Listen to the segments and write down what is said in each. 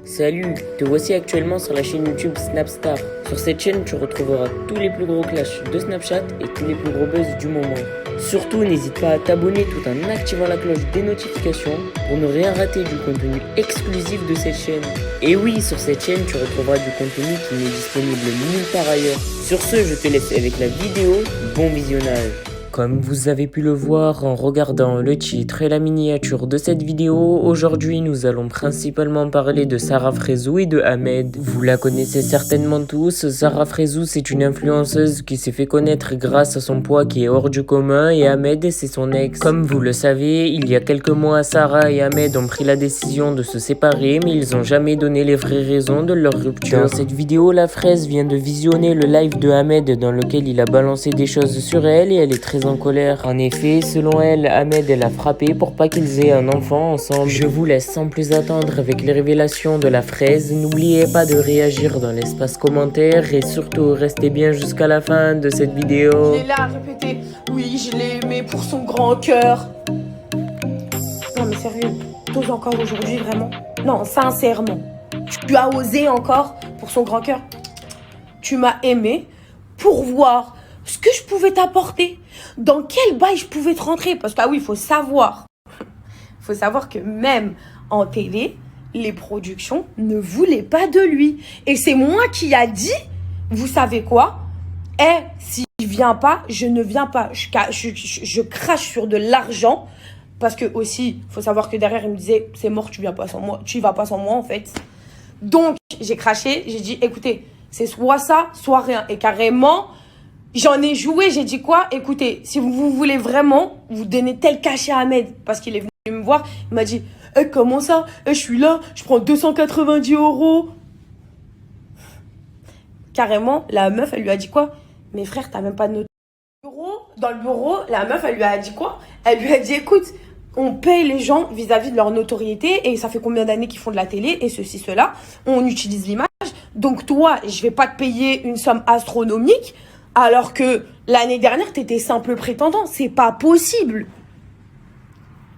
Salut, te voici actuellement sur la chaîne YouTube Snapstar. Sur cette chaîne, tu retrouveras tous les plus gros clashs de Snapchat et tous les plus gros buzz du moment. Surtout, n'hésite pas à t'abonner tout en activant la cloche des notifications pour ne rien rater du contenu exclusif de cette chaîne. Et oui, sur cette chaîne, tu retrouveras du contenu qui n'est disponible nulle part ailleurs. Sur ce, je te laisse avec la vidéo. Bon visionnage. Comme vous avez pu le voir en regardant le titre et la miniature de cette vidéo, aujourd'hui nous allons principalement parler de Sarah Fraisou et de Ahmed. Vous la connaissez certainement tous, Sarah Fraisou c'est une influenceuse qui s'est fait connaître grâce à son poids qui est hors du commun et Ahmed c'est son ex. Comme vous le savez, il y a quelques mois Sarah et Ahmed ont pris la décision de se séparer mais ils n'ont jamais donné les vraies raisons de leur rupture. Dans cette vidéo, la fraise vient de visionner le live de Ahmed dans lequel il a balancé des choses sur elle et elle est très en colère. En effet, selon elle, Ahmed l'a frappé pour pas qu'ils aient un enfant ensemble. Je vous laisse sans plus attendre avec les révélations de la fraise. N'oubliez pas de réagir dans l'espace commentaire et surtout restez bien jusqu'à la fin de cette vidéo. Il est là à répéter, oui je l'ai aimé pour son grand cœur. Non mais sérieux, t'oses encore aujourd'hui vraiment? Non, sincèrement, tu as osé encore pour son grand cœur? Tu m'as aimé pour voir ce que je pouvais t'apporter, dans quel bail je pouvais te rentrer. Parce que, ah oui, il faut savoir que même en télé, les productions ne voulaient pas de lui. Et c'est moi qui a dit, vous savez quoi? S'il vient pas, je ne viens pas. Je crache sur de l'argent. Parce que aussi, il faut savoir que derrière, il me disait, c'est mort, tu viens pas sans moi. Tu y vas pas sans moi, en fait. Donc, j'ai craché, j'ai dit, écoutez, c'est soit ça, soit rien. Et carrément, j'en ai joué, j'ai dit quoi? Écoutez, si vous voulez vraiment, vous donnez tel cachet à Ahmed. Parce qu'il est venu me voir, il m'a dit, comment ça? Je suis là, je prends 290 €. Carrément, la meuf, elle lui a dit quoi? Mais frère, t'as même pas de bureau. Dans le bureau, la meuf, elle lui a dit quoi? Elle lui a dit, écoute, on paye les gens vis-à-vis de leur notoriété et ça fait combien d'années qu'ils font de la télé et ceci, cela. On utilise l'image. Donc toi, je vais pas te payer une somme astronomique alors que l'année dernière, t'étais simple prétendant. C'est pas possible.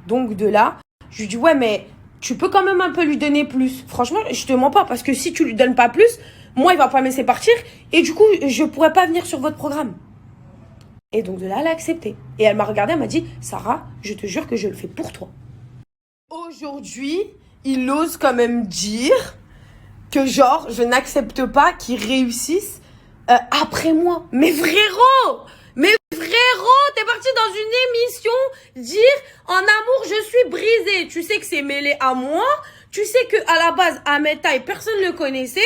Donc de là, je lui dis, ouais, mais tu peux quand même un peu lui donner plus. Franchement, je te mens pas parce que si tu lui donnes pas plus, moi, il va pas me laisser partir et du coup, je pourrais pas venir sur votre programme. Et donc de là, elle a accepté. Et elle m'a regardée, elle m'a dit, Sarah, je te jure que je le fais pour toi. Aujourd'hui, il ose quand même dire que genre, je n'accepte pas qu'il réussisse après moi. Mais frérot, t'es parti dans une émission dire en amour je suis brisée. Tu sais que c'est mêlé à moi. Tu sais que à la base, Ahmed Taï, personne ne le connaissait.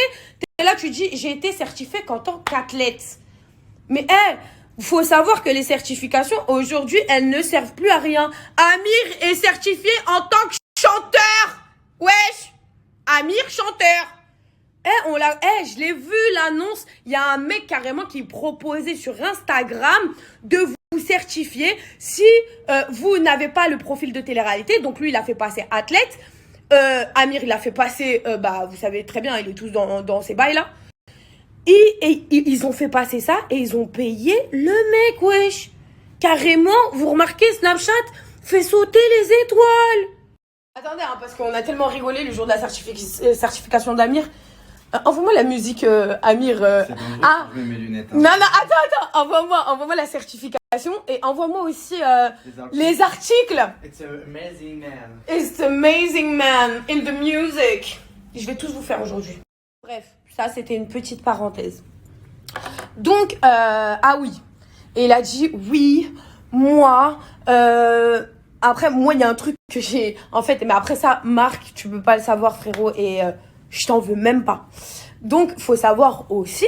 Et là, tu dis, j'ai été certifiée qu'en tant qu'athlète. Mais faut savoir que les certifications, aujourd'hui, elles ne servent plus à rien. Amir est certifié en tant que chanteur. Wesh, Amir chanteur. Je l'ai vu l'annonce. Il y a un mec carrément qui proposait sur Instagram de vous certifier si vous n'avez pas le profil de télé-réalité. Donc lui, il a fait passer athlète. Amir, il a fait passer, vous savez très bien, il est tous dans ces bails-là. Et ils ont fait passer ça et ils ont payé le mec, wesh. Carrément, vous remarquez, Snapchat fait sauter les étoiles. Attendez, parce qu'on a tellement rigolé le jour de la certification d'Amir. Envoie-moi la musique, Amir. C'est dangereux, je mets mes lunettes. Hein. Non, attends. Envoie-moi la certification et envoie-moi aussi les articles. It's an amazing man. It's amazing man in the music. Je vais tous vous faire aujourd'hui. Bref, ça c'était une petite parenthèse. Donc, oui. Et il a dit, oui, moi... Après, moi, il y a un truc que j'ai... En fait, mais après ça, Marc, tu peux pas le savoir, frérot, et... je t'en veux même pas. Donc, faut savoir aussi,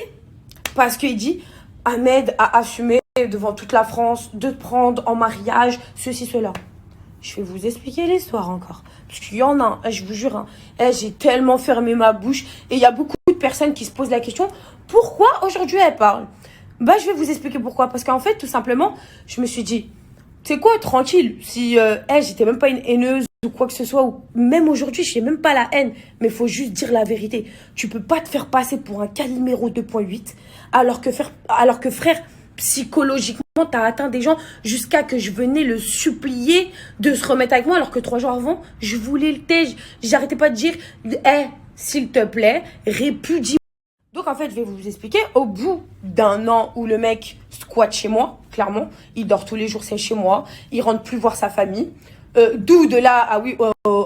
parce qu'il dit, Ahmed a assumé devant toute la France de te prendre en mariage, ceci, cela. Je vais vous expliquer l'histoire encore. Parce qu'il y en a, je vous jure, j'ai tellement fermé ma bouche. Et il y a beaucoup de personnes qui se posent la question, pourquoi aujourd'hui elle parle? Je vais vous expliquer pourquoi. Parce qu'en fait, tout simplement, je me suis dit, c'est quoi, tranquille, si j'étais même pas une haineuse ou quoi que ce soit, ou même aujourd'hui, je sais même pas la haine, mais il faut juste dire la vérité. Tu peux pas te faire passer pour un Calimero 2.8, alors que frère, psychologiquement, t'as atteint des gens jusqu'à que je venais le supplier de se remettre avec moi, alors que 3 jours avant, je voulais le tège. J'arrêtais pas de dire, s'il te plaît, répudie. Donc en fait, je vais vous expliquer. Au bout d'un an où le mec squatte chez moi, clairement, il dort tous les jours, c'est chez moi, il rentre plus voir sa famille. D'où de là, ah oui,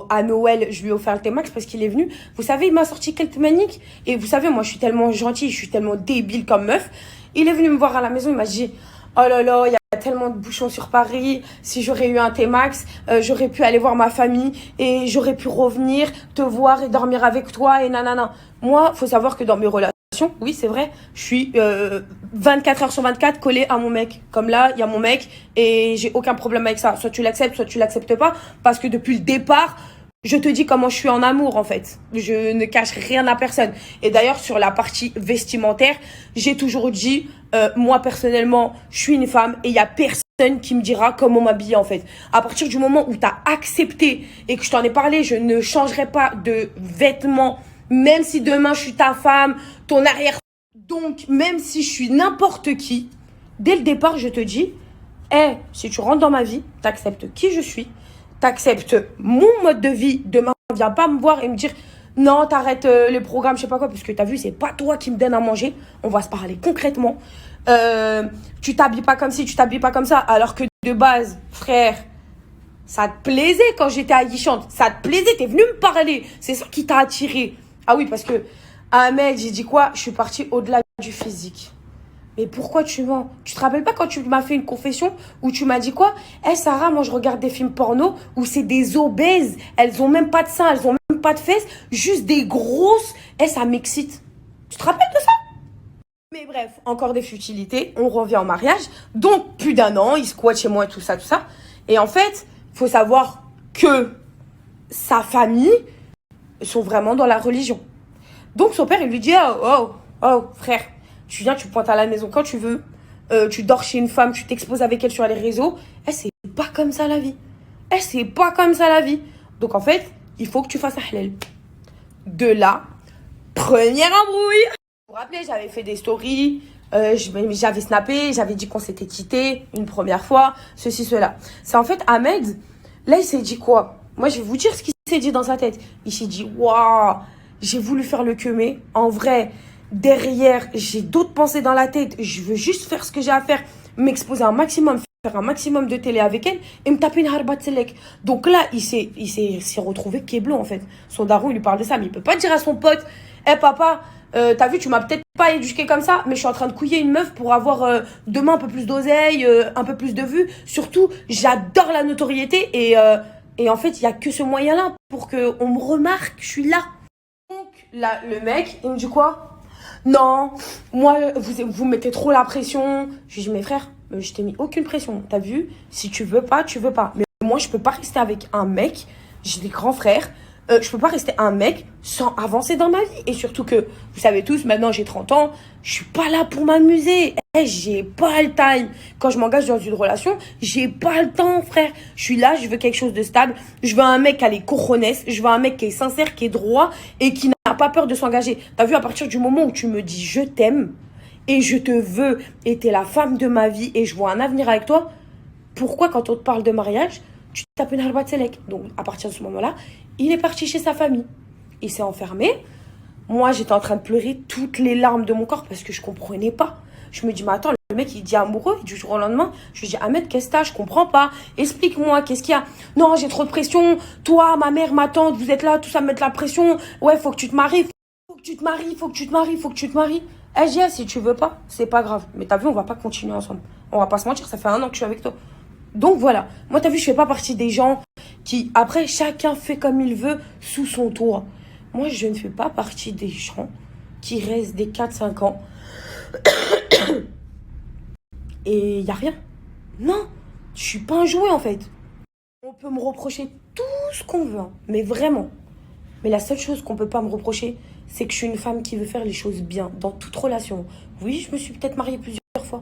à Noël, je lui ai offert le T-Max parce qu'il est venu. Vous savez, il m'a sorti quelques maniques. Et vous savez, moi, je suis tellement gentille, je suis tellement débile comme meuf. Il est venu me voir à la maison, il m'a dit, oh là là, il y a tellement de bouchons sur Paris. Si j'aurais eu un T-Max, j'aurais pu aller voir ma famille et j'aurais pu revenir, te voir et dormir avec toi et nanana. Moi, faut savoir que dans mes relations, oui, c'est vrai, je suis 24 heures sur 24 collée à mon mec. Comme là, il y a mon mec et j'ai aucun problème avec ça. Soit tu l'acceptes pas. Parce que depuis le départ, je te dis comment je suis en amour, en fait. Je ne cache rien à personne. Et d'ailleurs, sur la partie vestimentaire, j'ai toujours dit, moi, personnellement, je suis une femme et il y a personne qui me dira comment m'habiller, en fait. À partir du moment où tu as accepté et que je t'en ai parlé, je ne changerai pas de vêtements. Même si demain je suis ta femme, ton arrière. Donc, même si je suis n'importe qui, dès le départ, je te dis, si tu rentres dans ma vie, t'acceptes qui je suis, t'acceptes mon mode de vie. Demain, viens pas me voir et me dire, non, t'arrêtes les programmes, je sais pas quoi, parce que t'as vu, c'est pas toi qui me donne à manger. On va se parler concrètement. Tu t'habilles pas comme ci, tu t'habilles pas comme ça, alors que de base, frère, ça te plaisait quand j'étais aguichante. Ça te plaisait, t'es venu me parler. C'est ça qui t'a attiré. Ah oui, parce que Ahmed, j'ai dit quoi? Je suis partie au-delà du physique. Mais pourquoi tu mens? Tu te rappelles pas quand tu m'as fait une confession où tu m'as dit quoi? Sarah, moi je regarde des films porno où c'est des obèses. Elles ont même pas de seins, elles ont même pas de fesses, juste des grosses. Ça m'excite. Tu te rappelles de ça? Mais bref, encore des futilités. On revient au mariage. Donc, plus d'un an, il squatte chez moi et tout ça, tout ça. Et en fait, faut savoir que sa famille sont vraiment dans la religion. Donc son père, il lui dit, oh, frère, tu viens, tu pointes à la maison quand tu veux, tu dors chez une femme, tu t'exposes avec elle sur les réseaux. C'est pas comme ça la vie. C'est pas comme ça la vie. Donc en fait, il faut que tu fasses un halal. De là, première embrouille. Vous vous rappelez, j'avais fait des stories, j'avais snappé, j'avais dit qu'on s'était quitté une première fois, ceci, cela. C'est en fait Ahmed, là il s'est dit quoi? Moi je vais vous dire ce qu'il s'est dit dans sa tête. Il s'est dit, waouh, j'ai voulu faire le mais en vrai, derrière, j'ai d'autres pensées dans la tête. Je veux juste faire ce que j'ai à faire, m'exposer un maximum, faire un maximum de télé avec elle et me taper une harbat selek. Donc là, il s'est retrouvé keblo en fait. Son daron, il lui parle de ça, mais il peut pas dire à son pote, papa, t'as vu, tu m'as peut-être pas éduqué comme ça, mais je suis en train de couiller une meuf pour avoir demain un peu plus d'oseille, un peu plus de vues. Surtout, j'adore la notoriété et en fait, il y a que ce moyen-là pour qu'on me remarque, je suis là. Donc là, le mec, il me dit quoi? Non, moi, vous mettez trop la pression. Je lui dis, mes frères, je t'ai mis aucune pression. T'as vu? Si tu veux pas, tu veux pas. Mais moi, je peux pas rester avec un mec. J'ai des grands frères. Je peux pas rester un mec sans avancer dans ma vie. Et surtout que, vous savez tous, maintenant j'ai 30 ans, je suis pas là pour m'amuser. J'ai pas le time. Quand je m'engage dans une relation, j'ai pas le temps, frère. Je suis là, je veux quelque chose de stable. Je veux un mec qui a les cojones. Je veux un mec qui est sincère, qui est droit et qui n'a pas peur de s'engager. T'as vu, à partir du moment où tu me dis je t'aime et je te veux et t'es la femme de ma vie et je vois un avenir avec toi, pourquoi quand on te parle de mariage, tu tapes une harbat selek? Donc, à partir de ce moment-là, il est parti chez sa famille. Il s'est enfermé. Moi, j'étais en train de pleurer toutes les larmes de mon corps parce que je comprenais pas. Je me dis, mais attends, le mec, il dit amoureux, du jour au lendemain. Je lui dis, Ahmed, qu'est-ce que t'as? Je comprends pas. Explique-moi, qu'est-ce qu'il y a? Non, j'ai trop de pression. Toi, ma mère, ma tante, vous êtes là, tout ça me met la pression. Ouais, faut que tu te maries. Faut que tu te maries, faut que tu te maries, faut que tu te maries. J'ai si tu veux pas, c'est pas grave. Mais t'as vu, on va pas continuer ensemble. On va pas se mentir, ça fait 1 an que je suis avec toi. Donc voilà, moi t'as vu, je fais pas partie des gens qui, après, chacun fait comme il veut sous son toit. Moi, je ne fais pas partie des gens qui restent des 4-5 ans et y a rien. Non, je suis pas un jouet en fait. On peut me reprocher tout ce qu'on veut, hein, mais vraiment. Mais la seule chose qu'on peut pas me reprocher, c'est que je suis une femme qui veut faire les choses bien dans toute relation. Oui, je me suis peut-être mariée plusieurs fois,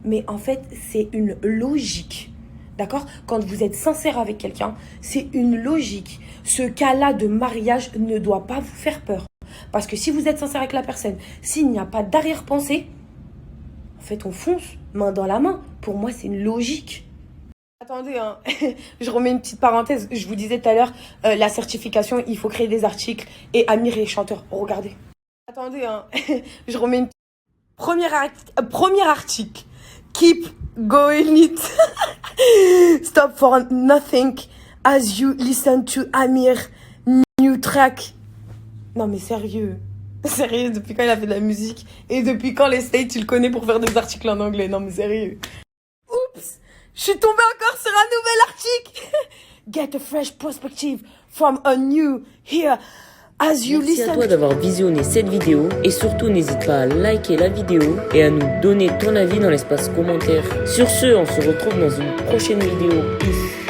mais en fait, c'est une logique. D'accord? Quand vous êtes sincère avec quelqu'un, c'est une logique. Ce cas-là de mariage ne doit pas vous faire peur. Parce que si vous êtes sincère avec la personne, s'il n'y a pas d'arrière-pensée, en fait, on fonce, main dans la main. Pour moi, c'est une logique. Attendez, hein. Je remets une petite parenthèse. Je vous disais tout à l'heure, la certification, il faut créer des articles. Et Amir est chanteur. Regardez. Attendez, hein. Je remets une... Premier article. Keep going it. Stop for nothing as you listen to Amir new track. Non mais sérieux. Sérieux, depuis quand il a fait de la musique? Et depuis quand les States, il le connaît pour faire des articles en anglais? Non mais sérieux. Oups! Je suis tombée encore sur un nouvel article. Get a fresh perspective from a new here as you Merci listen. à toi d'avoir visionné cette vidéo et surtout n'hésite pas à liker la vidéo et à nous donner ton avis dans l'espace commentaire. Sur ce, on se retrouve dans une prochaine vidéo. Peace.